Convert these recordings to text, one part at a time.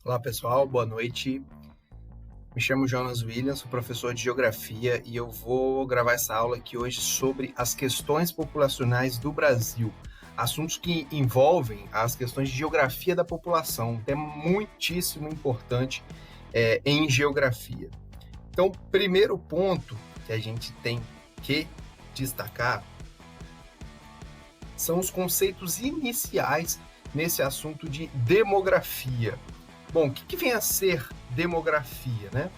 Olá pessoal, boa noite. Me chamo Jonas Williams, sou professor de Geografia e eu vou gravar essa aula aqui hoje sobre as questões populacionais do Brasil. Assuntos que envolvem as questões de geografia da população, um tema muitíssimo importante em geografia. Então, o primeiro ponto que a gente tem que destacar são os conceitos iniciais nesse assunto de demografia. Bom, o que vem a ser demografia, né?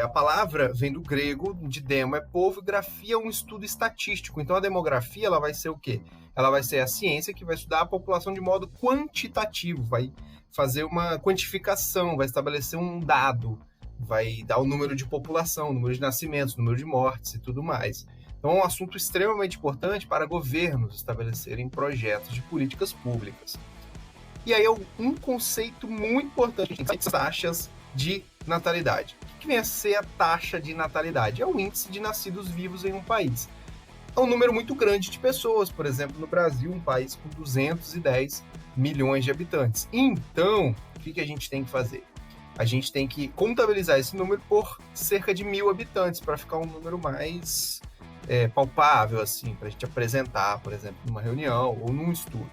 A palavra vem do grego, de demo é povo, e grafia é um estudo estatístico. Então, a demografia ela vai ser o quê? Ela vai ser a ciência que vai estudar a população de modo quantitativo, vai fazer uma quantificação, vai estabelecer um dado, vai dar o número de população, número de nascimentos, número de mortes e tudo mais. Então, é um assunto extremamente importante para governos estabelecerem projetos de políticas públicas. E aí, um conceito muito importante, as taxas de natalidade. O que vem a ser a taxa de natalidade? É o índice de nascidos vivos em um país. É um número muito grande de pessoas, por exemplo, no Brasil, um país com 210 milhões de habitantes. Então, o que a gente tem que fazer? A gente tem que contabilizar esse número por cerca de 1.000 habitantes, para ficar um número mais palpável, assim, para a gente apresentar, por exemplo, numa reunião ou num estudo.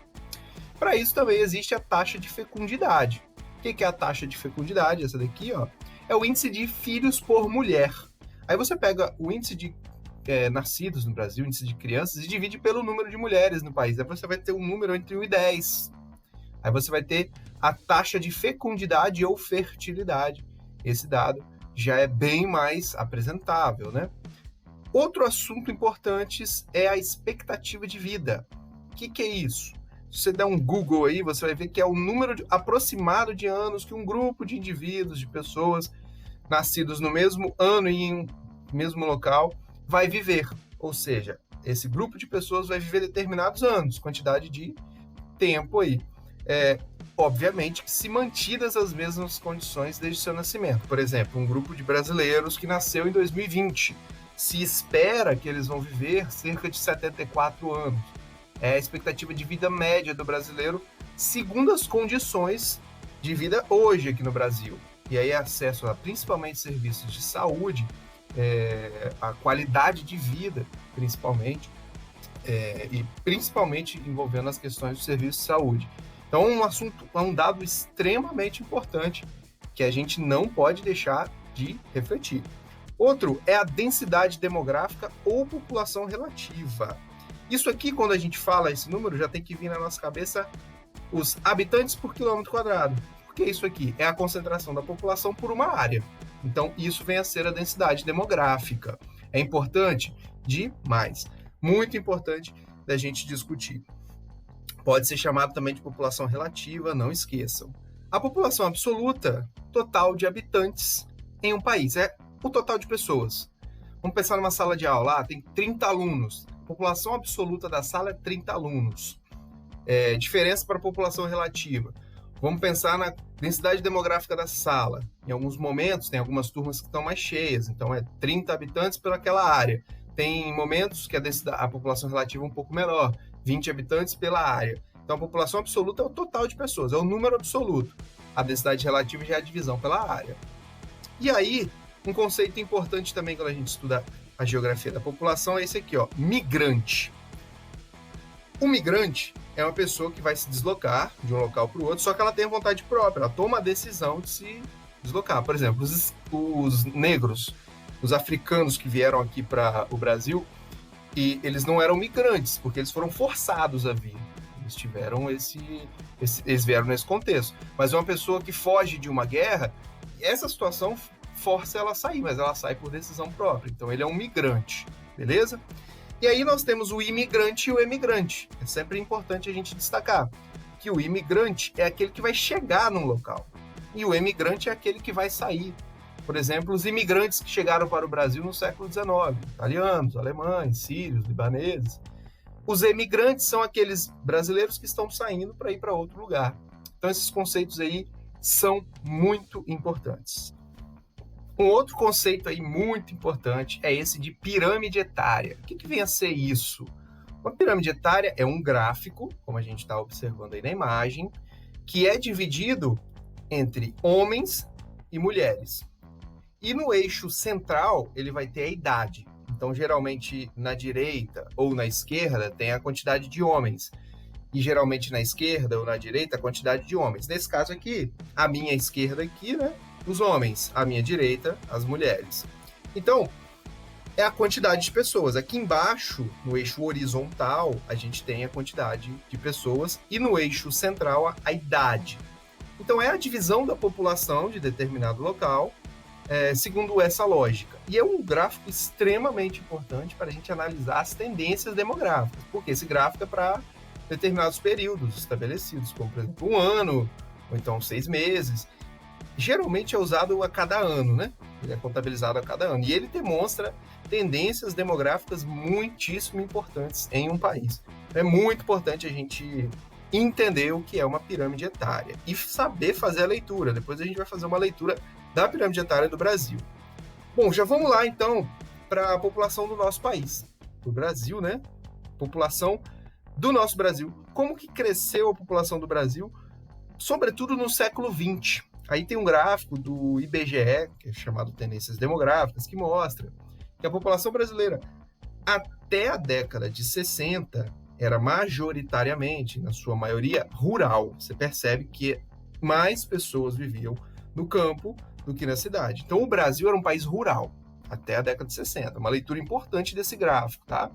Para isso também existe a taxa de fecundidade. O que é a taxa de fecundidade? Essa daqui, ó, é o índice de filhos por mulher. Aí você pega o índice de nascidos no Brasil, índice de crianças, e divide pelo número de mulheres no país. Aí você vai ter um número entre 1 e 10. Aí você vai ter a taxa de fecundidade ou fertilidade. Esse dado já é bem mais apresentável, né? Outro assunto importante é a expectativa de vida. O que é isso? Se você der um Google aí, você vai ver que é o número aproximado de anos que um grupo de indivíduos, de pessoas nascidos no mesmo ano e em um mesmo local vai viver. Ou seja, esse grupo de pessoas vai viver determinados anos, quantidade de tempo aí. Obviamente que se mantidas as mesmas condições desde seu nascimento. Por exemplo, um grupo de brasileiros que nasceu em 2020, se espera que eles vão viver cerca de 74 anos. É a expectativa de vida média do brasileiro, segundo as condições de vida hoje aqui no Brasil. E aí acesso a principalmente serviços de saúde, a qualidade de vida, principalmente, e principalmente envolvendo as questões do serviço de saúde. Então, um dado extremamente importante que a gente não pode deixar de refletir. Outro é a densidade demográfica ou população relativa. Isso aqui, quando a gente fala esse número, já tem que vir na nossa cabeça os habitantes por quilômetro quadrado. Porque isso aqui é a concentração da população por uma área. Então, isso vem a ser a densidade demográfica. É importante? Demais. Muito importante da gente discutir. Pode ser chamado também de população relativa, não esqueçam. A população absoluta, total de habitantes em um país, é o total de pessoas. Vamos pensar numa sala de aula, tem 30 alunos. A população absoluta da sala é 30 alunos. Diferença para a população relativa. Vamos pensar na densidade demográfica da sala. Em alguns momentos, tem algumas turmas que estão mais cheias, então é 30 habitantes pelaquela área. Tem momentos que a população relativa é um pouco menor, 20 habitantes pela área. Então, a população absoluta é o total de pessoas, é o número absoluto. A densidade relativa já é a divisão pela área. E aí, um conceito importante também quando a gente estuda a geografia da população é esse aqui, ó, migrante. O migrante é uma pessoa que vai se deslocar de um local para o outro, só que ela tem a vontade própria, ela toma a decisão de se deslocar. Por exemplo, os negros, os africanos que vieram aqui para o Brasil, e eles não eram migrantes, porque eles foram forçados a vir. Eles tiveram eles vieram nesse contexto. Mas é uma pessoa que foge de uma guerra, essa situação força ela a sair, mas ela sai por decisão própria. Então ele é um migrante, beleza? E aí nós temos o imigrante e o emigrante. É sempre importante a gente destacar que o imigrante é aquele que vai chegar num local e o emigrante é aquele que vai sair. Por exemplo, os imigrantes que chegaram para o Brasil no século XIX, italianos, alemães, sírios, libaneses. Os emigrantes são aqueles brasileiros que estão saindo para ir para outro lugar. Então esses conceitos aí são muito importantes. Um outro conceito aí muito importante é esse de pirâmide etária. O que vem a ser isso? Uma pirâmide etária é um gráfico, como a gente está observando aí na imagem, que é dividido entre homens e mulheres. E no eixo central, ele vai ter a idade. Então, geralmente, na direita ou na esquerda, tem a quantidade de homens. E, geralmente, na esquerda ou na direita, a quantidade de homens. Nesse caso aqui, a minha esquerda aqui, né? Os homens. A minha direita, as mulheres. Então, é a quantidade de pessoas. Aqui embaixo, no eixo horizontal, a gente tem a quantidade de pessoas. E no eixo central, a idade. Então, é a divisão da população de determinado local, segundo essa lógica. E é um gráfico extremamente importante para a gente analisar as tendências demográficas, porque esse gráfico é para determinados períodos estabelecidos, como, por exemplo, um ano, ou então 6 meses. Geralmente é usado a cada ano, né? Ele é contabilizado a cada ano. E ele demonstra tendências demográficas muitíssimo importantes em um país. É muito importante a gente entender o que é uma pirâmide etária e saber fazer a leitura. Depois a gente vai fazer uma leitura da pirâmide etária do Brasil. Bom, já vamos lá, então, para a população do nosso país. Do Brasil, né? População do nosso Brasil. Como que cresceu a população do Brasil, sobretudo no século XX? Aí tem um gráfico do IBGE, que é chamado Tendências Demográficas, que mostra que a população brasileira, até a década de 60, era majoritariamente, na sua maioria, rural. Você percebe que mais pessoas viviam no campo do que na cidade. Então, o Brasil era um país rural, até a década de 60. Uma leitura importante desse gráfico, tá?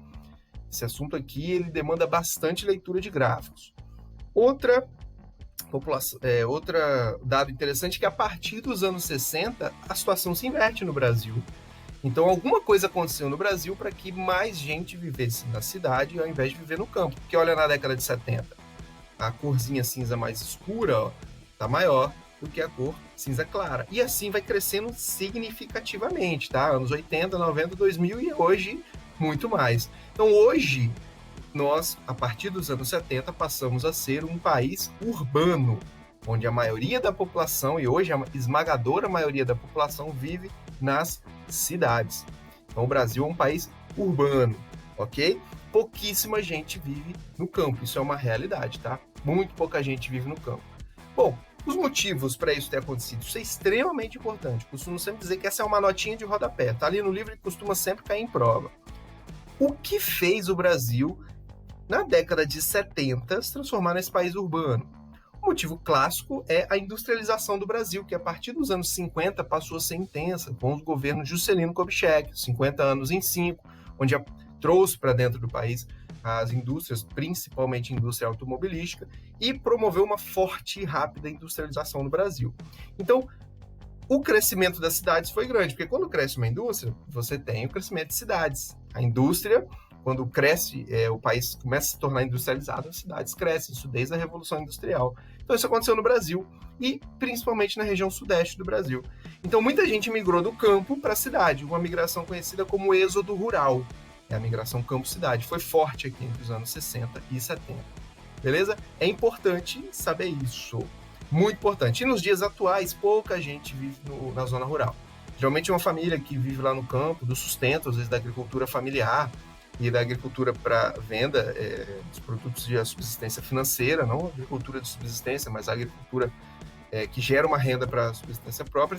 Esse assunto aqui, ele demanda bastante leitura de gráficos. Outro dado interessante é que a partir dos anos 60, a situação se inverte no Brasil. Então, alguma coisa aconteceu no Brasil para que mais gente vivesse na cidade ao invés de viver no campo. Porque olha na década de 70, a corzinha cinza mais escura está maior do que a cor cinza clara. E assim vai crescendo significativamente, tá? Anos 80, 90, 2000 e hoje muito mais. Então hoje, nós, a partir dos anos 70, passamos a ser um país urbano, onde a maioria da população, e hoje a esmagadora maioria da população, vive nas cidades. Então o Brasil é um país urbano, ok? Pouquíssima gente vive no campo, isso é uma realidade, tá? Muito pouca gente vive no campo. Bom, os motivos para isso ter acontecido, isso é extremamente importante. Costumo sempre dizer que essa é uma notinha de rodapé. Está ali no livro e costuma sempre cair em prova. O que fez o Brasil, na década de 70, se transformar nesse país urbano? O motivo clássico é a industrialização do Brasil, que a partir dos anos 50 passou a ser intensa, com os governos Juscelino Kubitschek, 50 anos em 5, onde trouxe para dentro do país as indústrias, principalmente a indústria automobilística, e promoveu uma forte e rápida industrialização no Brasil. Então, o crescimento das cidades foi grande, porque quando cresce uma indústria, você tem o crescimento de cidades. A indústria, quando cresce, o país começa a se tornar industrializado, as cidades crescem, isso desde a Revolução Industrial. Então, isso aconteceu no Brasil, e principalmente na região sudeste do Brasil. Então, muita gente migrou do campo para a cidade, uma migração conhecida como êxodo rural. É a migração campo-cidade, foi forte aqui entre os anos 60 e 70, beleza? É importante saber isso, muito importante. E nos dias atuais, pouca gente vive na zona rural. Geralmente é uma família que vive lá no campo, do sustento, às vezes da agricultura familiar e da agricultura para venda dos produtos de subsistência financeira, não a agricultura de subsistência, mas a agricultura que gera uma renda para a subsistência própria.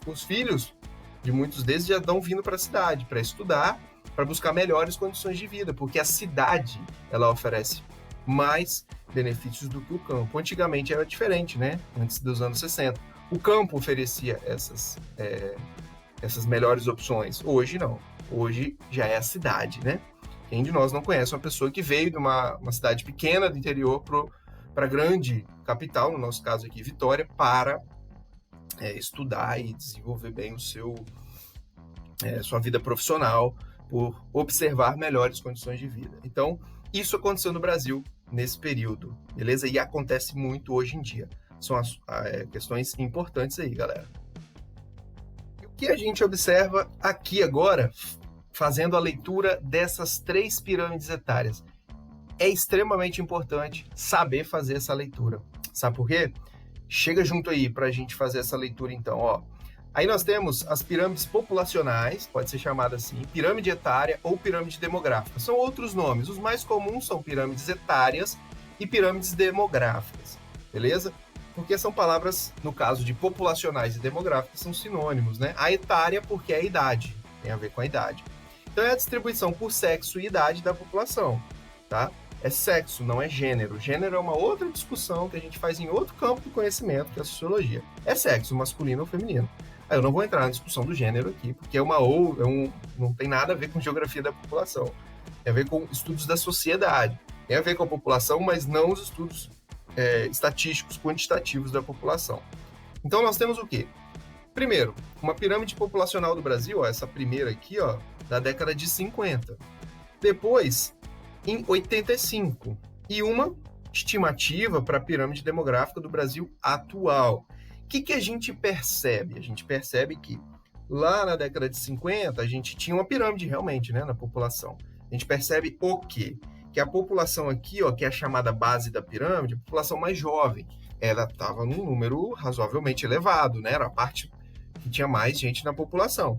Os filhos de muitos deles já estão vindo para a cidade para estudar, para buscar melhores condições de vida, porque a cidade, ela oferece mais benefícios do que o campo. Antigamente era diferente, né? Antes dos anos 60. O campo oferecia essas melhores opções. Hoje não. Hoje já é a cidade, né? Quem de nós não conhece uma pessoa que veio de uma cidade pequena do interior para a grande capital, no nosso caso aqui, Vitória, para estudar e desenvolver bem sua vida profissional, por observar melhores condições de vida. Então, isso aconteceu no Brasil nesse período, beleza? E acontece muito hoje em dia. São as questões importantes aí, galera. E o que a gente observa aqui agora, fazendo a leitura dessas 3 pirâmides etárias? É extremamente importante saber fazer essa leitura. Sabe por quê? Chega junto aí para a gente fazer essa leitura, então, ó. Aí nós temos as pirâmides populacionais, pode ser chamada assim, pirâmide etária ou pirâmide demográfica. São outros nomes. Os mais comuns são pirâmides etárias e pirâmides demográficas, beleza? porque são palavras, no caso de populacionais e demográficas, são sinônimos, né? A etária, porque é a idade, tem a ver com a idade. Então, é a distribuição por sexo e idade da população, tá? É sexo, não é gênero. Gênero é uma outra discussão que a gente faz em outro campo do conhecimento, que é a sociologia. É sexo, masculino ou feminino. Eu não vou entrar na discussão do gênero aqui, porque não tem nada a ver com geografia da população. Tem a ver com estudos da sociedade. Tem a ver com a população, mas não os estudos estatísticos, quantitativos da população. Então, nós temos o quê? Primeiro, uma pirâmide populacional do Brasil, ó, essa primeira aqui, ó, da década de 50. Depois, em 85. E uma estimativa para a pirâmide demográfica do Brasil atual. O que a gente percebe? A gente percebe que lá na década de 50, a gente tinha uma pirâmide realmente, né, na população. A gente percebe o quê? Que a população aqui, ó, que é a chamada base da pirâmide, a população mais jovem, ela estava num número razoavelmente elevado, né? Era a parte que tinha mais gente na população.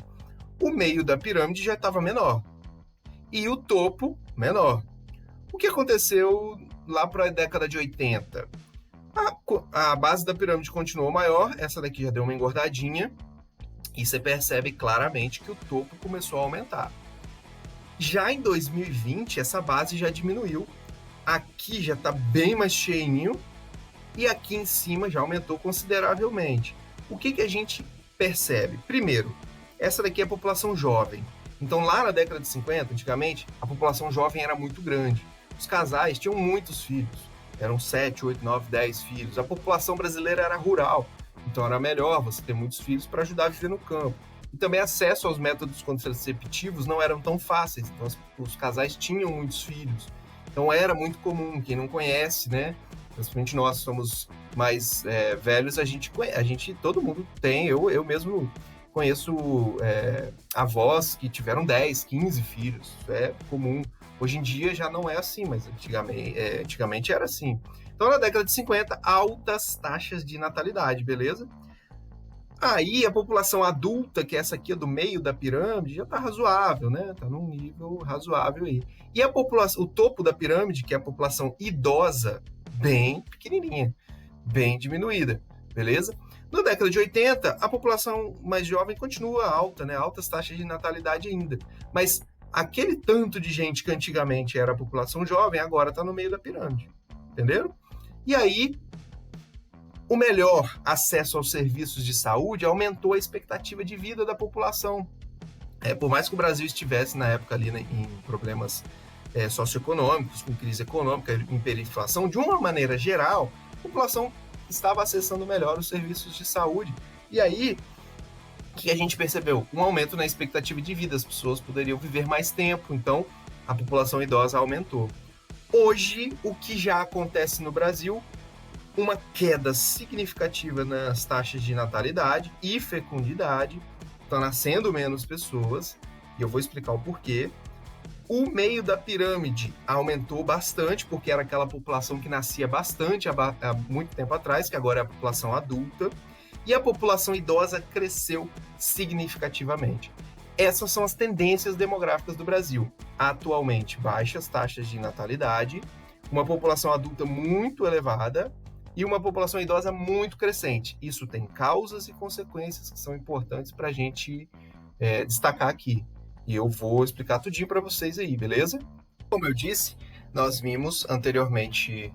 O meio da pirâmide já estava menor. E o topo, menor. O que aconteceu lá para a década de 80? A base da pirâmide continuou maior, essa daqui já deu uma engordadinha, e você percebe claramente que o topo começou a aumentar. Já em 2020, essa base já diminuiu. Aqui já está bem mais cheinho e aqui em cima já aumentou consideravelmente. O que a gente percebe? Primeiro, essa daqui é a população jovem. Então, lá na década de 50, antigamente, a população jovem era muito grande. Os casais tinham muitos filhos. Eram 7, 8, 9, 10 filhos. A população brasileira era rural. Então, era melhor você ter muitos filhos para ajudar a viver no campo. E também acesso aos métodos contraceptivos não eram tão fáceis. Então, os casais tinham muitos filhos. Então, era muito comum. Quem não conhece, né? Principalmente nós somos mais velhos, todo mundo tem. Eu mesmo conheço avós que tiveram 10, 15 filhos. Isso é comum. Hoje em dia já não é assim, mas antigamente era assim. Então, na década de 50, altas taxas de natalidade, beleza? Aí a população adulta, que é essa aqui do meio da pirâmide, já está razoável, né? Está num nível razoável aí. E o topo da pirâmide, que é a população idosa, bem pequenininha, bem diminuída, beleza? Na década de 80, a população mais jovem continua alta, né? Altas taxas de natalidade ainda. Mas aquele tanto de gente que antigamente era a população jovem, agora está no meio da pirâmide, entenderam? E aí, o melhor acesso aos serviços de saúde aumentou a expectativa de vida da população. Por mais que o Brasil estivesse na época ali, né, em problemas socioeconômicos, com crise econômica, hiperinflação, de uma maneira geral, a população estava acessando melhor os serviços de saúde. E aí, o que a gente percebeu? Um aumento na expectativa de vida, as pessoas poderiam viver mais tempo, então a população idosa aumentou. Hoje, o que já acontece no Brasil, uma queda significativa nas taxas de natalidade e fecundidade, estão nascendo menos pessoas, e eu vou explicar o porquê. O meio da pirâmide aumentou bastante, porque era aquela população que nascia bastante há muito tempo atrás, que agora é a população adulta, e a população idosa cresceu significativamente. Essas são as tendências demográficas do Brasil. Atualmente, baixas taxas de natalidade, uma população adulta muito elevada, e uma população idosa muito crescente. Isso tem causas e consequências que são importantes para a gente destacar aqui. E eu vou explicar tudinho para vocês aí, beleza? Como eu disse, nós vimos anteriormente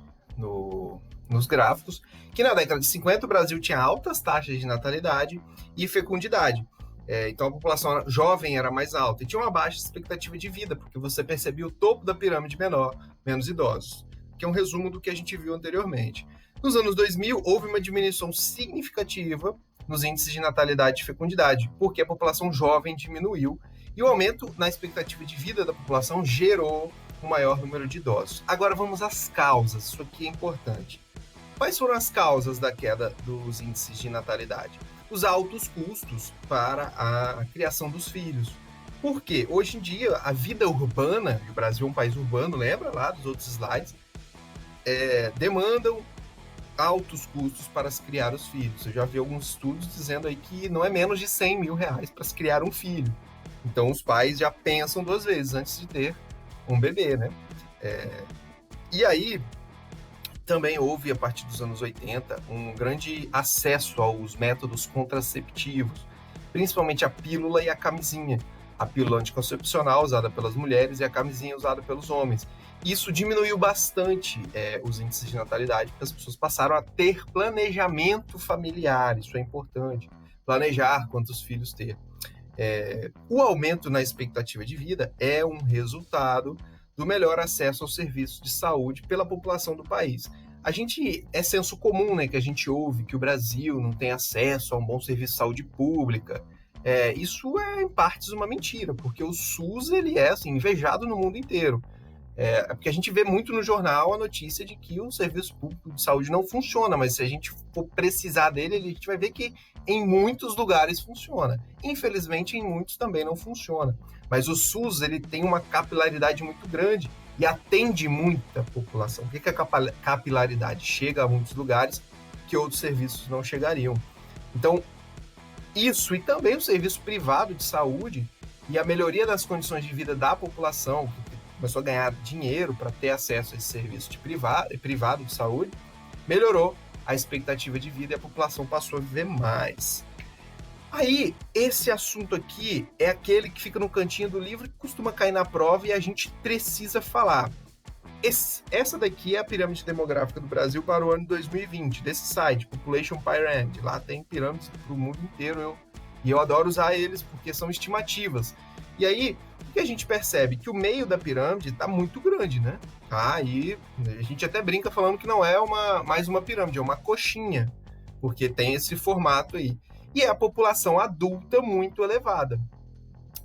nos gráficos que na década de 50 o Brasil tinha altas taxas de natalidade e fecundidade. Então a população jovem era mais alta e tinha uma baixa expectativa de vida, porque você percebia o topo da pirâmide menor, menos idosos, que é um resumo do que a gente viu anteriormente. Nos anos 2000, houve uma diminuição significativa nos índices de natalidade e fecundidade, porque a população jovem diminuiu e o aumento na expectativa de vida da população gerou um maior número de idosos. Agora vamos às causas, isso aqui é importante. Quais foram as causas da queda dos índices de natalidade? Os altos custos para a criação dos filhos. Por quê? Hoje em dia, a vida urbana, e o Brasil é um país urbano, lembra lá dos outros slides, demandam altos custos para se criar os filhos. Eu já vi alguns estudos dizendo aí que não é menos de 100 mil reais para se criar um filho. Então, os pais já pensam 2 vezes antes de ter um bebê, né? E aí, Também houve, a partir dos anos 80, um grande acesso aos métodos contraceptivos, principalmente a pílula e a camisinha. A pílula anticoncepcional usada pelas mulheres e a camisinha usada pelos homens. Isso diminuiu bastante os índices de natalidade, porque as pessoas passaram a ter planejamento familiar, isso é importante, planejar quantos filhos ter. O aumento na expectativa de vida é um resultado do melhor acesso aos serviços de saúde pela população do país. É senso comum, né, que a gente ouve que o Brasil não tem acesso a um bom serviço de saúde pública. Isso é, em partes, uma mentira, porque o SUS ele é assim, invejado no mundo inteiro. Porque a gente vê muito no jornal a notícia de que o serviço público de saúde não funciona, mas se a gente for precisar dele, a gente vai ver que em muitos lugares funciona. Infelizmente, em muitos também não funciona. Mas o SUS ele tem uma capilaridade muito grande e atende muita população. O que é a capilaridade? Chega a muitos lugares que outros serviços não chegariam. Então, isso e também o serviço privado de saúde e a melhoria das condições de vida da população, começou a ganhar dinheiro para ter acesso a esse serviço privado de saúde, melhorou a expectativa de vida e a população passou a viver mais. Aí, esse assunto aqui é aquele que fica no cantinho do livro, que costuma cair na prova e a gente precisa falar. Essa daqui é a pirâmide demográfica do Brasil para o ano 2020, desse site, Population Pyramid. Lá tem pirâmides para o mundo inteiro, e eu adoro usar eles porque são estimativas. E aí, o que a gente percebe? Que o meio da pirâmide está muito grande, né? E a gente até brinca falando que não é mais uma pirâmide, é uma coxinha, porque tem esse formato aí. E é a população adulta muito elevada.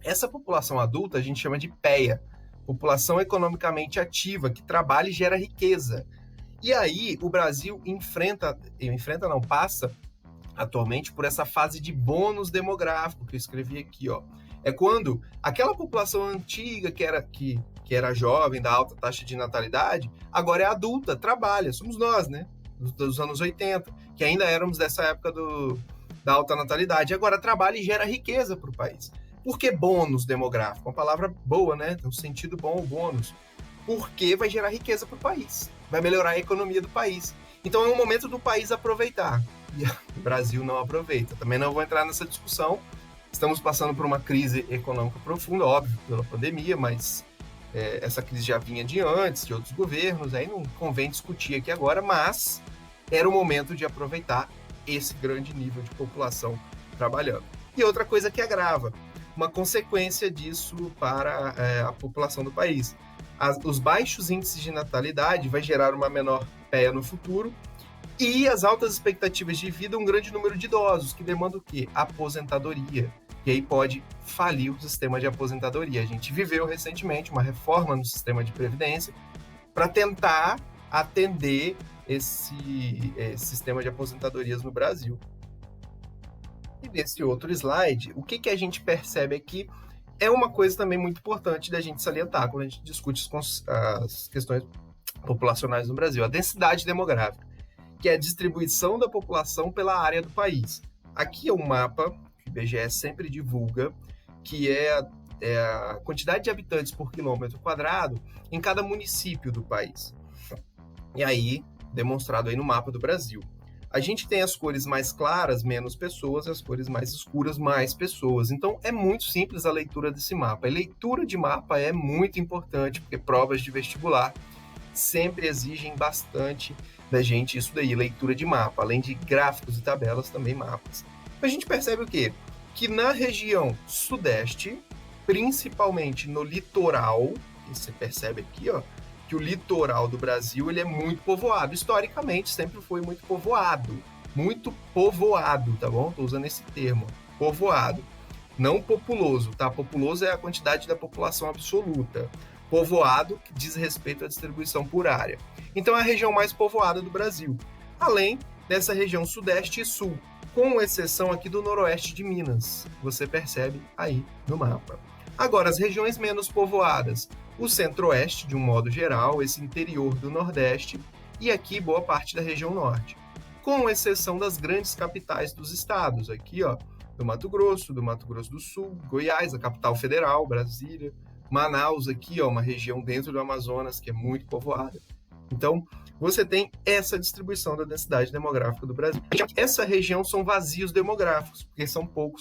Essa população adulta a gente chama de PEA, população economicamente ativa, que trabalha e gera riqueza. E aí o Brasil passa atualmente por essa fase de bônus demográfico, que eu escrevi aqui, ó. É quando aquela população antiga que era jovem, da alta taxa de natalidade, agora é adulta, trabalha. Somos nós, né? Dos anos 80, que ainda éramos dessa época da alta natalidade. Agora trabalha e gera riqueza para o país. Por que bônus demográfico? Uma palavra boa, né? Tem um sentido bom, o bônus. Porque vai gerar riqueza para o país. Vai melhorar a economia do país. Então é um momento do país aproveitar. E o Brasil não aproveita. Também não vou entrar nessa discussão. Estamos passando por uma crise econômica profunda, óbvio, pela pandemia, mas essa crise já vinha de antes, de outros governos, aí não convém discutir aqui agora, mas era o momento de aproveitar esse grande nível de população trabalhando. E outra coisa que agrava, uma consequência disso para a população do país. Os baixos índices de natalidade vai gerar uma menor PEA no futuro, e as altas expectativas de vida, um grande número de idosos, que demandam o quê? Aposentadoria. E aí pode falir o sistema de aposentadoria. A gente viveu recentemente uma reforma no sistema de previdência para tentar atender esse sistema de aposentadorias no Brasil. E nesse outro slide, o que a gente percebe aqui é uma coisa também muito importante da gente salientar quando a gente discute as questões populacionais no Brasil, a densidade demográfica, que é a distribuição da população pela área do país. Aqui é um mapa que o IBGE sempre divulga, que é a quantidade de habitantes por quilômetro quadrado em cada município do país. E aí, demonstrado aí no mapa do Brasil. A gente tem as cores mais claras, menos pessoas, e as cores mais escuras, mais pessoas. Então, é muito simples a leitura desse mapa. A leitura de mapa é muito importante, porque provas de vestibular sempre exigem bastante da gente isso daí, leitura de mapa, além de gráficos e tabelas, também mapas. A gente percebe o quê? Que na região sudeste, principalmente no litoral, você percebe aqui, ó, que o litoral do Brasil ele é muito povoado. Historicamente, sempre foi muito povoado. Muito povoado, tá bom? Estou usando esse termo, povoado. Não populoso, tá? Populoso é a quantidade da população absoluta. Povoado, que diz respeito à distribuição por área. Então, é a região mais povoada do Brasil. Além dessa região sudeste e sul, com exceção aqui do noroeste de Minas. Você percebe aí no mapa. Agora, as regiões menos povoadas. O centro-oeste, de um modo geral, esse interior do nordeste e aqui boa parte da região norte. Com exceção das grandes capitais dos estados. Aqui, ó, do Mato Grosso do Sul, Goiás, a capital federal, Brasília, Manaus aqui, ó, uma região dentro do Amazonas que é muito povoada. Então, você tem essa distribuição da densidade demográfica do Brasil. Essa região são vazios demográficos, porque são pouco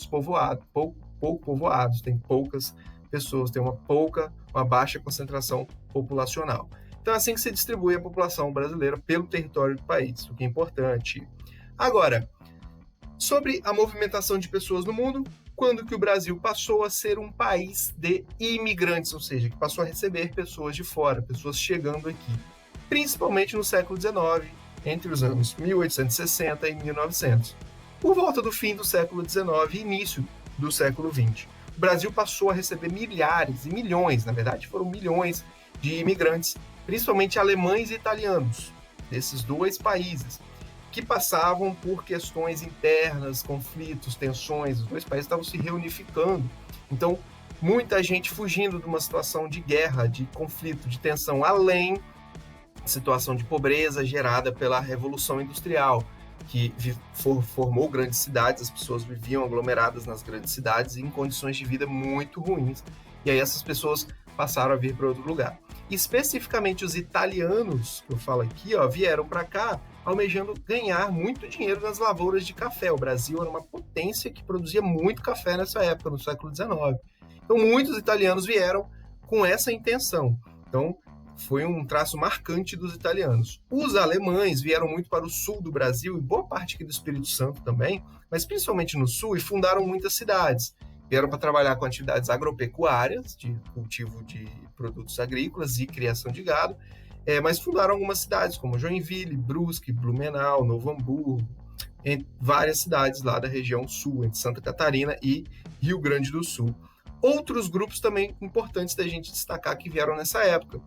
povoados, tem poucas pessoas, tem uma baixa concentração populacional. Então, é assim que se distribui a população brasileira pelo território do país, o que é importante. Agora, sobre a movimentação de pessoas no mundo, quando que o Brasil passou a ser um país de imigrantes, ou seja, que passou a receber pessoas de fora, pessoas chegando aqui, principalmente no século XIX, entre os anos 1860 e 1900. Por volta do fim do século XIX e início do século XX, o Brasil passou a receber milhares e milhões, na verdade foram milhões de imigrantes, principalmente alemães e italianos, desses dois países, que passavam por questões internas, conflitos, tensões. Os dois países estavam se reunificando. Então, muita gente fugindo de uma situação de guerra, de conflito, de tensão, além da situação de pobreza gerada pela Revolução Industrial, que formou grandes cidades, as pessoas viviam aglomeradas nas grandes cidades em condições de vida muito ruins. E aí essas pessoas passaram a vir para outro lugar. Especificamente os italianos, que eu falo aqui, vieram para cá almejando ganhar muito dinheiro nas lavouras de café. O Brasil era uma potência que produzia muito café nessa época, no século XIX. Então, muitos italianos vieram com essa intenção. Então, foi um traço marcante dos italianos. Os alemães vieram muito para o sul do Brasil, e boa parte aqui do Espírito Santo também, mas principalmente no sul, e fundaram muitas cidades. Vieram para trabalhar com atividades agropecuárias, de cultivo de produtos agrícolas e criação de gado, mas fundaram algumas cidades, como Joinville, Brusque, Blumenau, Novo Hamburgo, em várias cidades lá da região sul, entre Santa Catarina e Rio Grande do Sul. Outros grupos também importantes da gente destacar que vieram nessa época: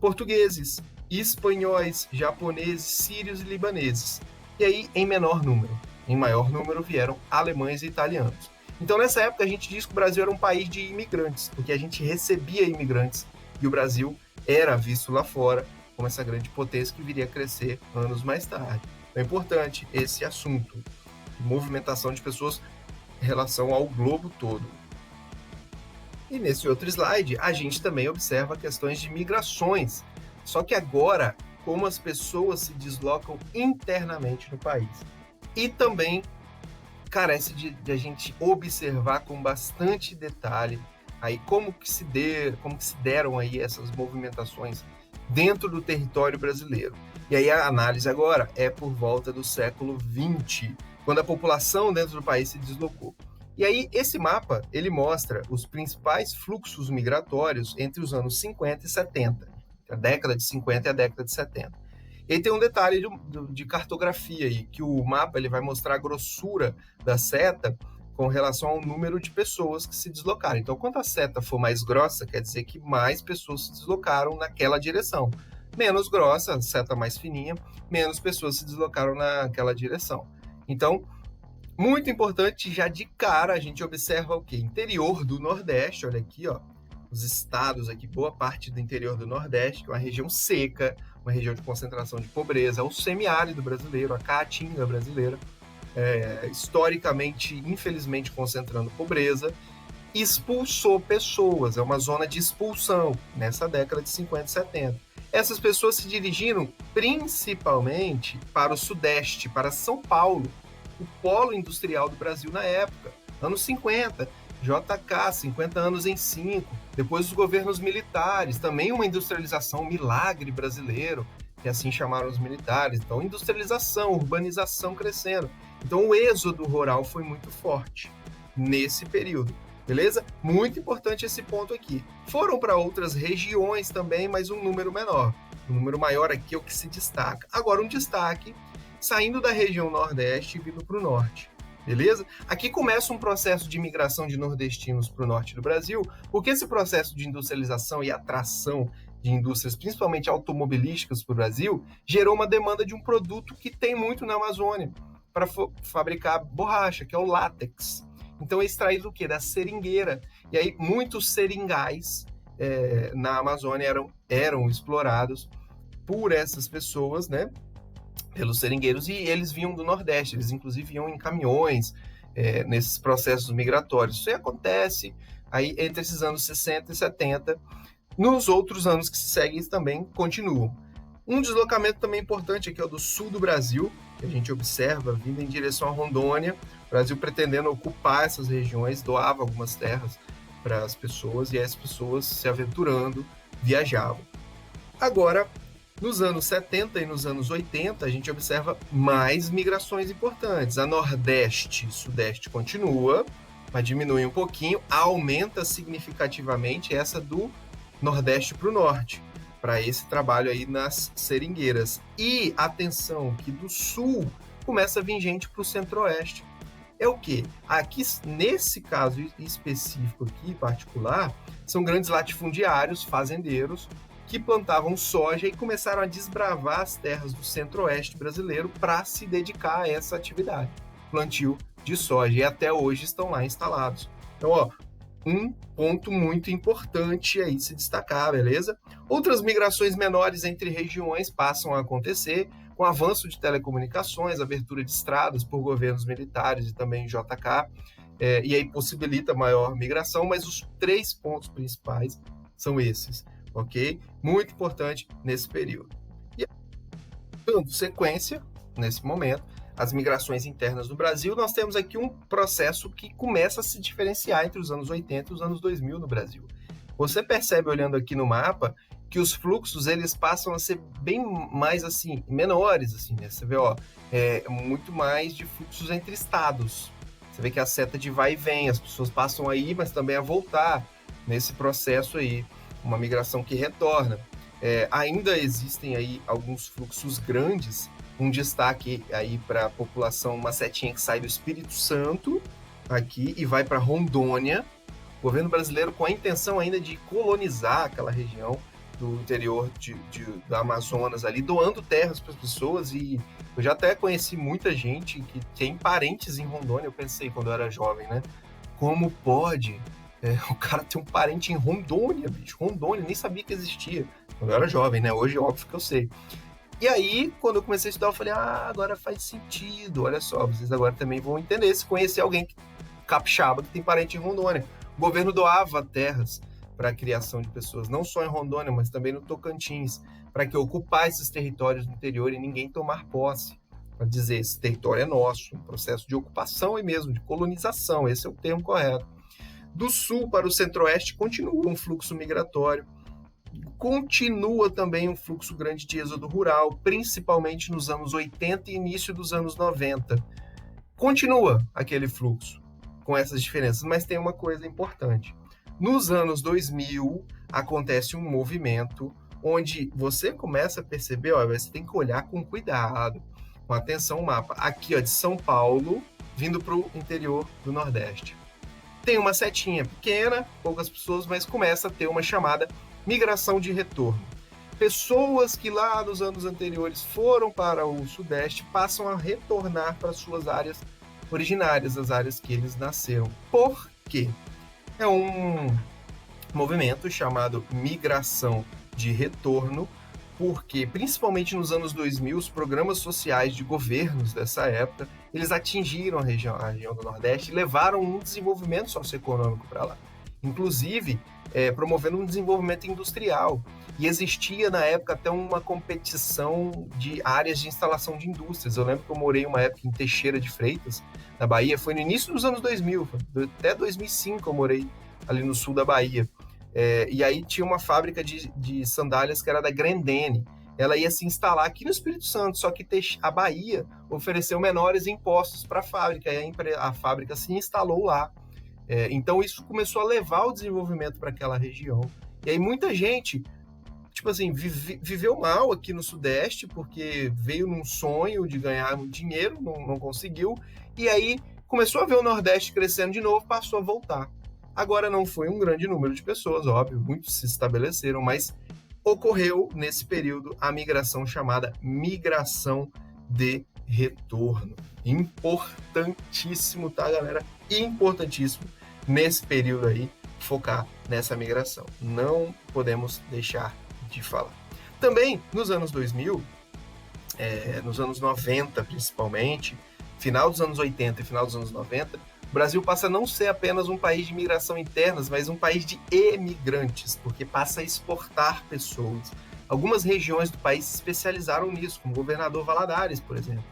portugueses, espanhóis, japoneses, sírios e libaneses. E aí, em menor número. Em maior número vieram alemães e italianos. Então, nessa época, a gente diz que o Brasil era um país de imigrantes, porque a gente recebia imigrantes e o Brasil era visto lá fora como essa grande potência que viria a crescer anos mais tarde. É importante esse assunto, movimentação de pessoas em relação ao globo todo. E nesse outro slide, a gente também observa questões de migrações, só que agora, como as pessoas se deslocam internamente no país. E também carece de a gente observar com bastante detalhe aí como que se deram aí essas movimentações dentro do território brasileiro. E aí a análise agora é por volta do século XX, quando a população dentro do país se deslocou. E aí esse mapa, ele mostra os principais fluxos migratórios entre os anos 50 e 70, a década de 50 e a década de 70. E aí tem um detalhe de cartografia aí, que o mapa ele vai mostrar a grossura da seta com relação ao número de pessoas que se deslocaram. Então, quanto a seta for mais grossa, quer dizer que mais pessoas se deslocaram naquela direção. Menos grossa, seta mais fininha, menos pessoas se deslocaram naquela direção. Então, muito importante, já de cara, a gente observa o quê? Interior do Nordeste, olha aqui, os estados aqui, boa parte do interior do Nordeste, que é uma região seca, uma região de concentração de pobreza, o semiárido brasileiro, a caatinga brasileira, historicamente, infelizmente, concentrando pobreza, expulsou pessoas, é uma zona de expulsão nessa década de 50 e 70. Essas pessoas se dirigiram principalmente para o Sudeste, para São Paulo, o polo industrial do Brasil na época, anos 50, JK, 50 anos em 5, depois os governos militares, também uma industrialização, um milagre brasileiro, que assim chamaram os militares. Então, industrialização, urbanização crescendo. Então, o êxodo rural foi muito forte nesse período, beleza? Muito importante esse ponto aqui. Foram para outras regiões também, mas um número menor. O número maior aqui é o que se destaca. Agora, um destaque saindo da região Nordeste e vindo para o Norte, beleza? Aqui começa um processo de imigração de nordestinos para o Norte do Brasil, porque esse processo de industrialização e atração de indústrias, principalmente automobilísticas para o Brasil, gerou uma demanda de um produto que tem muito na Amazônia, para fabricar borracha, que é o látex. Então é extraído do quê? Da seringueira. E aí muitos seringais na Amazônia eram explorados por essas pessoas, né? Pelos seringueiros, e eles vinham do Nordeste, eles inclusive vinham em caminhões nesses processos migratórios. Isso aí acontece aí entre esses anos 60 e 70. Nos outros anos que se seguem, também continuam. Um deslocamento também importante aqui é o do sul do Brasil, que a gente observa vindo em direção a Rondônia, o Brasil pretendendo ocupar essas regiões, doava algumas terras para as pessoas e as pessoas se aventurando viajavam. Agora, nos anos 70 e nos anos 80, a gente observa mais migrações importantes. A Nordeste e Sudeste continua, mas diminui um pouquinho, aumenta significativamente essa do Nordeste para o Norte, para esse trabalho aí nas seringueiras. E atenção, que do Sul começa a vir gente para o Centro-Oeste. É o quê? Aqui, nesse caso específico aqui, particular, são grandes latifundiários, fazendeiros, que plantavam soja e começaram a desbravar as terras do Centro-Oeste brasileiro para se dedicar a essa atividade, plantio de soja, e até hoje estão lá instalados. Então, ó, um ponto muito importante aí se destacar, beleza? Outras migrações menores entre regiões passam a acontecer com o avanço de telecomunicações, abertura de estradas por governos militares e também JK, e aí possibilita maior migração, mas os 3 pontos principais são esses, ok? Muito importante nesse período. E dando sequência, nesse momento, as migrações internas do Brasil, nós temos aqui um processo que começa a se diferenciar entre os anos 80 e os anos 2000 no Brasil. Você percebe, olhando aqui no mapa, que os fluxos eles passam a ser bem mais assim, menores, assim, né? Você vê, ó, muito mais de fluxos entre estados. Você vê que a seta de vai e vem, as pessoas passam aí, mas também a voltar nesse processo aí, uma migração que retorna. Ainda existem aí alguns fluxos grandes, um destaque aí para a população, uma setinha que sai do Espírito Santo aqui e vai para Rondônia. O governo brasileiro com a intenção ainda de colonizar aquela região do interior do Amazonas ali, doando terras para as pessoas, e eu já até conheci muita gente que tem parentes em Rondônia. Eu pensei quando eu era jovem, né? Como pode o cara ter um parente em Rondônia, bicho? Rondônia, nem sabia que existia quando eu era jovem, né? Hoje, óbvio que eu sei. E aí, quando eu comecei a estudar, eu falei, agora faz sentido, olha só, vocês agora também vão entender, se conhecer alguém capixaba que tem parente em Rondônia. O governo doava terras para a criação de pessoas, não só em Rondônia, mas também no Tocantins, para que ocupar esses territórios no interior e ninguém tomar posse, para dizer, esse território é nosso, um processo de ocupação e mesmo de colonização, esse é o termo correto. Do sul para o centro-oeste continua um fluxo migratório, continua também um fluxo grande de êxodo rural, principalmente nos anos 80 e início dos anos 90. Continua aquele fluxo, com essas diferenças, mas tem uma coisa importante. Nos anos 2000, acontece um movimento onde você começa a perceber, você tem que olhar com cuidado, com atenção o mapa. Aqui, de São Paulo, vindo para o interior do Nordeste. Tem uma setinha pequena, poucas pessoas, mas começa a ter uma chamada migração de retorno. Pessoas que lá nos anos anteriores foram para o Sudeste passam a retornar para suas áreas originárias, as áreas que eles nasceram. Por quê? É um movimento chamado migração de retorno, porque principalmente nos anos 2000, os programas sociais de governos dessa época, eles atingiram a região do Nordeste e levaram um desenvolvimento socioeconômico para lá. Inclusive, promovendo um desenvolvimento industrial. E existia, na época, até uma competição de áreas de instalação de indústrias. Eu lembro que eu morei uma época em Teixeira de Freitas, na Bahia, foi no início dos anos 2000, até 2005 eu morei ali no sul da Bahia. E aí tinha uma fábrica de sandálias que era da Grendene. Ela ia se instalar aqui no Espírito Santo, só que a Bahia ofereceu menores impostos para a fábrica, e a fábrica se instalou lá. Então isso começou a levar o desenvolvimento para aquela região. E aí muita gente, tipo assim, viveu mal aqui no Sudeste, porque veio num sonho de ganhar dinheiro, não conseguiu, e aí começou a ver o Nordeste crescendo de novo, passou a voltar. Agora não foi um grande número de pessoas, óbvio, muitos se estabeleceram, mas ocorreu nesse período a migração chamada migração de retorno. Importantíssimo, tá, galera? Importantíssimo nesse período aí focar nessa migração. Não podemos deixar de falar. Também nos anos 2000, nos anos 90 principalmente, final dos anos 80 e final dos anos 90, o Brasil passa a não ser apenas um país de migração internas, mas um país de emigrantes, porque passa a exportar pessoas. Algumas regiões do país se especializaram nisso, como Governador Valadares, por exemplo.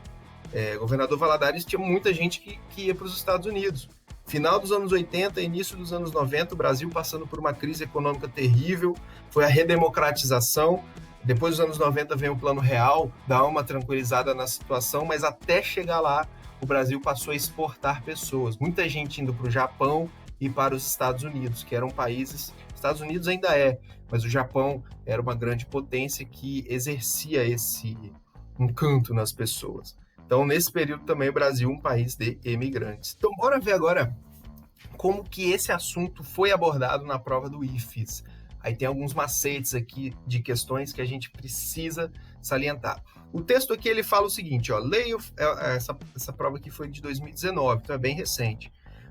Governador Valadares tinha muita gente que ia para os Estados Unidos. Final dos anos 80, início dos anos 90, o Brasil passando por uma crise econômica terrível, foi a redemocratização. Depois dos anos 90 vem o Plano Real, dá uma tranquilizada na situação, mas até chegar lá, o Brasil passou a exportar pessoas. Muita gente indo para o Japão e para os Estados Unidos, que eram países... Estados Unidos ainda mas o Japão era uma grande potência que exercia esse encanto nas pessoas. Então, nesse período também, o Brasil um país de imigrantes. Então, bora ver agora como que esse assunto foi abordado na prova do IFES. Aí tem alguns macetes aqui de questões que a gente precisa salientar. O texto aqui, ele fala o seguinte, leia essa prova aqui foi de 2019, então é bem recente.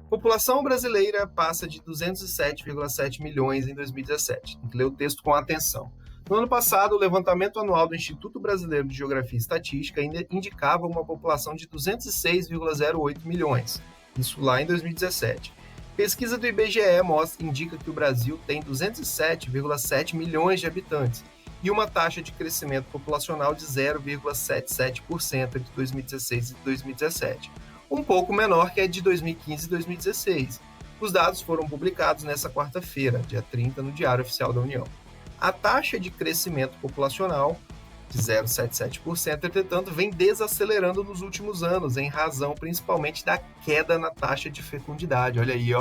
População brasileira passa de 207,7 milhões em 2017. Tem que ler o texto com atenção. No ano passado, o levantamento anual do Instituto Brasileiro de Geografia e Estatística ainda indicava uma população de 206,08 milhões. Isso lá em 2017. Pesquisa do IBGE indica que o Brasil tem 207,7 milhões de habitantes e uma taxa de crescimento populacional de 0,77% entre 2016 e 2017, um pouco menor que a de 2015 e 2016. Os dados foram publicados nesta quarta-feira, dia 30, no Diário Oficial da União. A taxa de crescimento populacional, de 0,77%, entretanto, vem desacelerando nos últimos anos, em razão principalmente da queda na taxa de fecundidade. Olha aí,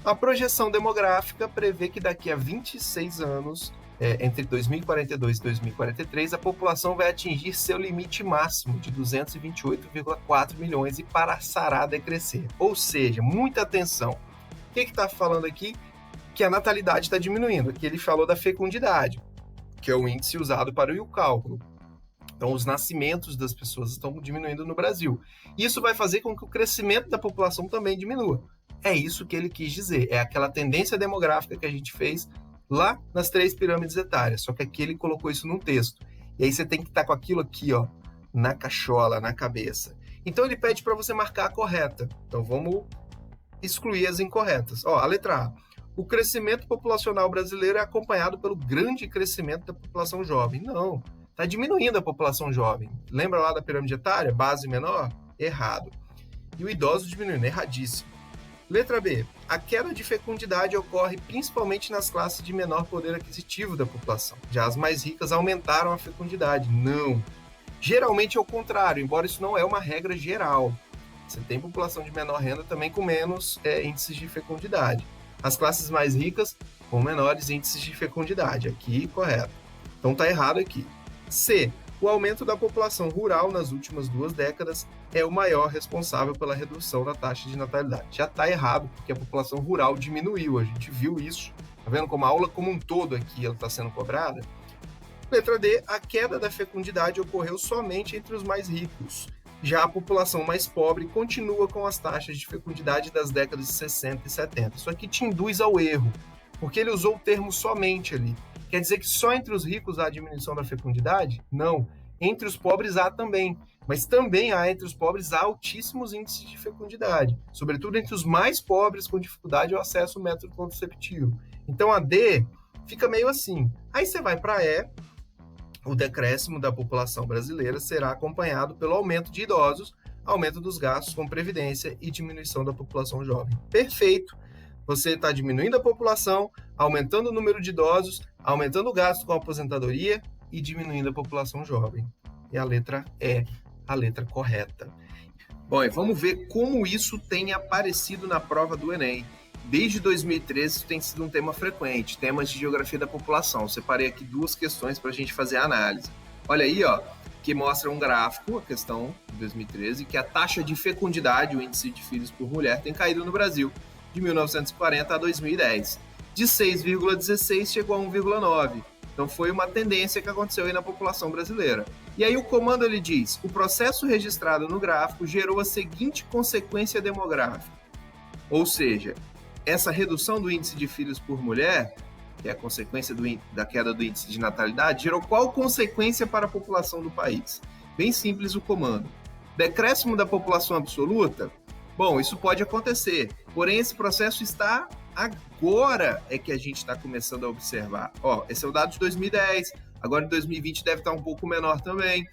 A projeção demográfica prevê que daqui a 26 anos, entre 2042 e 2043, a população vai atingir seu limite máximo de 228,4 milhões e passará a decrescer. Ou seja, muita atenção. O que está falando aqui? Que a natalidade está diminuindo. Aqui ele falou da fecundidade, que é o índice usado para o cálculo. Então, os nascimentos das pessoas estão diminuindo no Brasil. Isso vai fazer com que o crescimento da população também diminua. É isso que ele quis dizer. É aquela tendência demográfica que a gente fez lá nas 3 pirâmides etárias. Só que aqui ele colocou isso num texto. E aí você tem que estar com aquilo aqui, na cachola, na cabeça. Então, ele pede para você marcar a correta. Então, vamos excluir as incorretas. A letra A. O crescimento populacional brasileiro é acompanhado pelo grande crescimento da população jovem. Não, está diminuindo a população jovem. Lembra lá da pirâmide etária? Base menor? Errado. E o idoso diminuindo, erradíssimo. Letra B. A queda de fecundidade ocorre principalmente nas classes de menor poder aquisitivo da população. Já as mais ricas aumentaram a fecundidade. Não. Geralmente é o contrário, embora isso não é uma regra geral. Você tem população de menor renda também com menos índices de fecundidade. As classes mais ricas com menores índices de fecundidade. Aqui, correto. Então, está errado aqui. C. O aumento da população rural nas últimas 2 décadas é o maior responsável pela redução da taxa de natalidade. Já está errado, porque a população rural diminuiu. A gente viu isso. Está vendo como a aula como um todo aqui está sendo cobrada? Letra D. A queda da fecundidade ocorreu somente entre os mais ricos. Já a população mais pobre continua com as taxas de fecundidade das décadas de 60 e 70. Isso aqui te induz ao erro, porque ele usou o termo somente ali. Quer dizer que só entre os ricos há a diminuição da fecundidade? Não. Entre os pobres há também. Mas também há entre os pobres altíssimos índices de fecundidade, sobretudo entre os mais pobres com dificuldade ao acesso ao método contraceptivo. Então a D fica meio assim. Aí você vai para E. O decréscimo da população brasileira será acompanhado pelo aumento de idosos, aumento dos gastos com previdência e diminuição da população jovem. Perfeito! Você está diminuindo a população, aumentando o número de idosos, aumentando o gasto com a aposentadoria e diminuindo a população jovem. E a letra é a letra correta. Bom, e vamos ver como isso tem aparecido na prova do Enem. Desde 2013 isso tem sido um tema frequente, temas de geografia da população. Eu separei aqui 2 questões para a gente fazer a análise. Olha aí, que mostra um gráfico, a questão de 2013, que a taxa de fecundidade, o índice de filhos por mulher, tem caído no Brasil, de 1940 a 2010. De 6,16 chegou a 1,9. Então foi uma tendência que aconteceu aí na população brasileira. E aí o comando ele diz, o processo registrado no gráfico gerou a seguinte consequência demográfica. Ou seja, essa redução do índice de filhos por mulher, que é a consequência da queda do índice de natalidade, gerou qual consequência para a população do país? Bem simples o comando. Decréscimo da população absoluta? Bom, isso pode acontecer, porém esse processo está Agora é que a gente está começando a observar. Ó, esse é o dado de 2010, agora em 2020 deve estar um pouco menor também.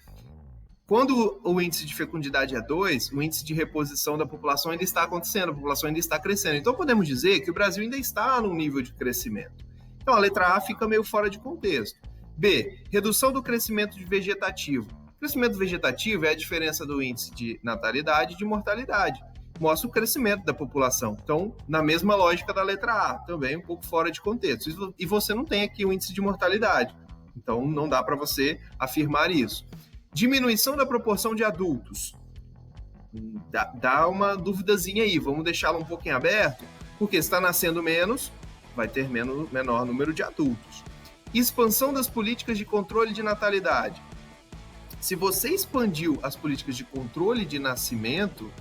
Quando o índice de fecundidade é 2, o índice de reposição da população ainda está acontecendo, a população ainda está crescendo. Então podemos dizer que o Brasil ainda está num nível de crescimento. Então a letra A fica meio fora de contexto. B, redução do crescimento vegetativo. O crescimento vegetativo é a diferença do índice de natalidade e de mortalidade. Mostra o crescimento da população. Então, na mesma lógica da letra A, também um pouco fora de contexto. E você não tem aqui o índice de mortalidade. Então, não dá para você afirmar isso. Diminuição da proporção de adultos. Dá uma duvidazinha aí, vamos deixá-la um pouquinho aberto, porque se está nascendo menos, vai ter menor número de adultos. Expansão das políticas de controle de natalidade. Se você expandiu as políticas de controle de nascimento,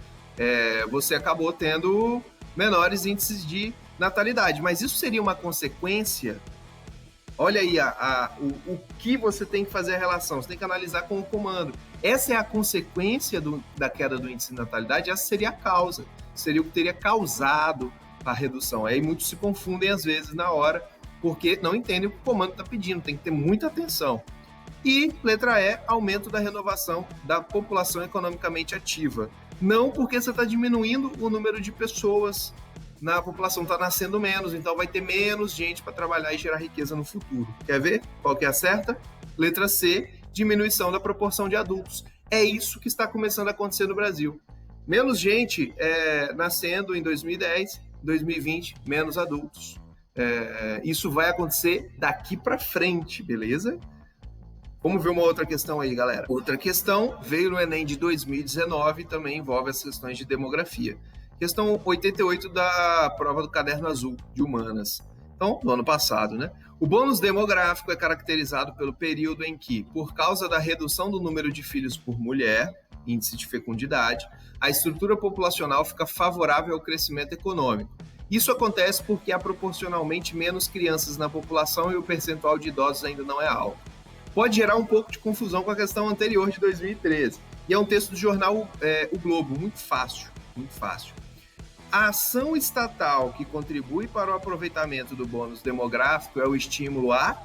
você acabou tendo menores índices de natalidade, mas isso seria uma consequência. Olha aí o que você tem que fazer a relação, você tem que analisar com o comando. Essa é a consequência da queda do índice de natalidade, essa seria a causa, seria o que teria causado a redução. Aí muitos se confundem às vezes na hora, porque não entendem o que o comando está pedindo, tem que ter muita atenção. E, letra E, aumento da renovação da população economicamente ativa. Não porque você está diminuindo o número de pessoas na população, está nascendo menos, então vai ter menos gente para trabalhar e gerar riqueza no futuro. Quer ver qual que é a certa? Letra C, diminuição da proporção de adultos. É isso que está começando a acontecer no Brasil. Menos gente nascendo em 2010, 2020, menos adultos. Isso vai acontecer daqui para frente, beleza? Vamos ver uma outra questão aí, galera. Outra questão veio no Enem de 2019 e também envolve as questões de demografia. Questão 88 da prova do Caderno Azul de Humanas. Então, do ano passado, né? O bônus demográfico é caracterizado pelo período em que, por causa da redução do número de filhos por mulher, índice de fecundidade, a estrutura populacional fica favorável ao crescimento econômico. Isso acontece porque há proporcionalmente menos crianças na população e o percentual de idosos ainda não é alto. Pode gerar um pouco de confusão com a questão anterior de 2013. E é um texto do jornal O Globo, muito fácil, muito fácil. A ação estatal que contribui para o aproveitamento do bônus demográfico é o estímulo a...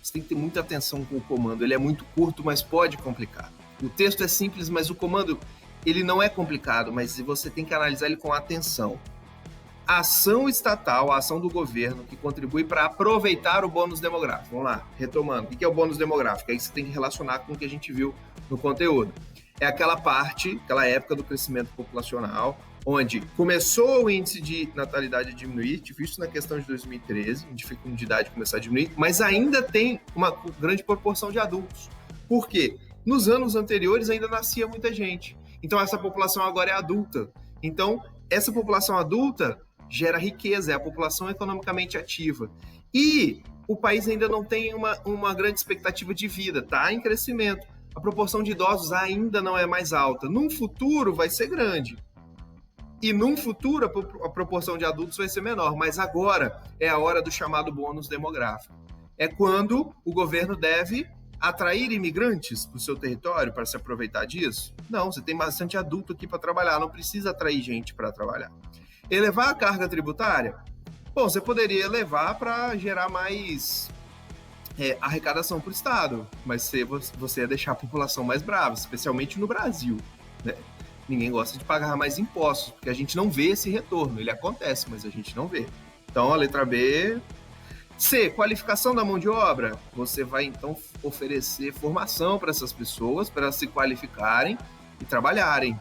Você tem que ter muita atenção com o comando, ele é muito curto, mas pode complicar. O texto é simples, mas o comando ele não é complicado, mas você tem que analisar ele com atenção. A ação estatal, a ação do governo que contribui para aproveitar o bônus demográfico. Vamos lá, retomando. O que é o bônus demográfico? Aí você tem que relacionar com o que a gente viu no conteúdo. É aquela parte, aquela época do crescimento populacional, onde começou o índice de natalidade a diminuir, tive isso na questão de 2013, de fecundidade começar a diminuir, mas ainda tem uma grande proporção de adultos. Por quê? Nos anos anteriores ainda nascia muita gente. Então essa população agora é adulta. Então essa população adulta gera riqueza, é a população economicamente ativa. E o país ainda não tem uma grande expectativa de vida, está em crescimento. A proporção de idosos ainda não é mais alta. Num futuro vai ser grande. E num futuro a proporção de adultos vai ser menor. Mas agora é a hora do chamado bônus demográfico. É quando o governo deve atrair imigrantes para o seu território para se aproveitar disso? Não, você tem bastante adulto aqui para trabalhar, não precisa atrair gente para trabalhar. Elevar a carga tributária? Bom, você poderia elevar para gerar mais arrecadação para o Estado, mas você ia deixar a população mais brava, especialmente no Brasil, né? Ninguém gosta de pagar mais impostos, porque a gente não vê esse retorno. Ele acontece, mas a gente não vê. Então, a letra B. C, qualificação da mão de obra. Você vai, então, oferecer formação para essas pessoas, para elas se qualificarem e trabalharem.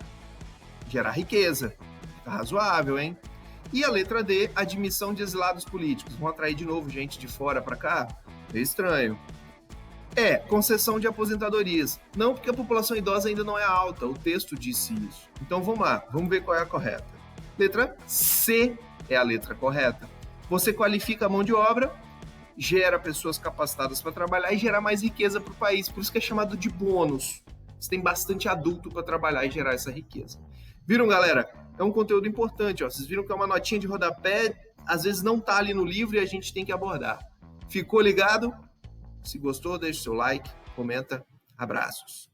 Gerar riqueza. Tá razoável, hein? E a letra D, admissão de exilados políticos. Vão atrair de novo gente de fora para cá? É estranho. Concessão de aposentadorias. Não, porque a população idosa ainda não é alta. O texto disse isso. Então vamos lá, vamos ver qual é a correta. Letra C é a letra correta. Você qualifica a mão de obra, gera pessoas capacitadas para trabalhar e gerar mais riqueza para o país. Por isso que é chamado de bônus. Você tem bastante adulto para trabalhar e gerar essa riqueza. Viram, galera? É um conteúdo importante. Ó. Vocês viram que é uma notinha de rodapé, às vezes não está ali no livro e a gente tem que abordar. Ficou ligado? Se gostou, deixe seu like, comenta. Abraços.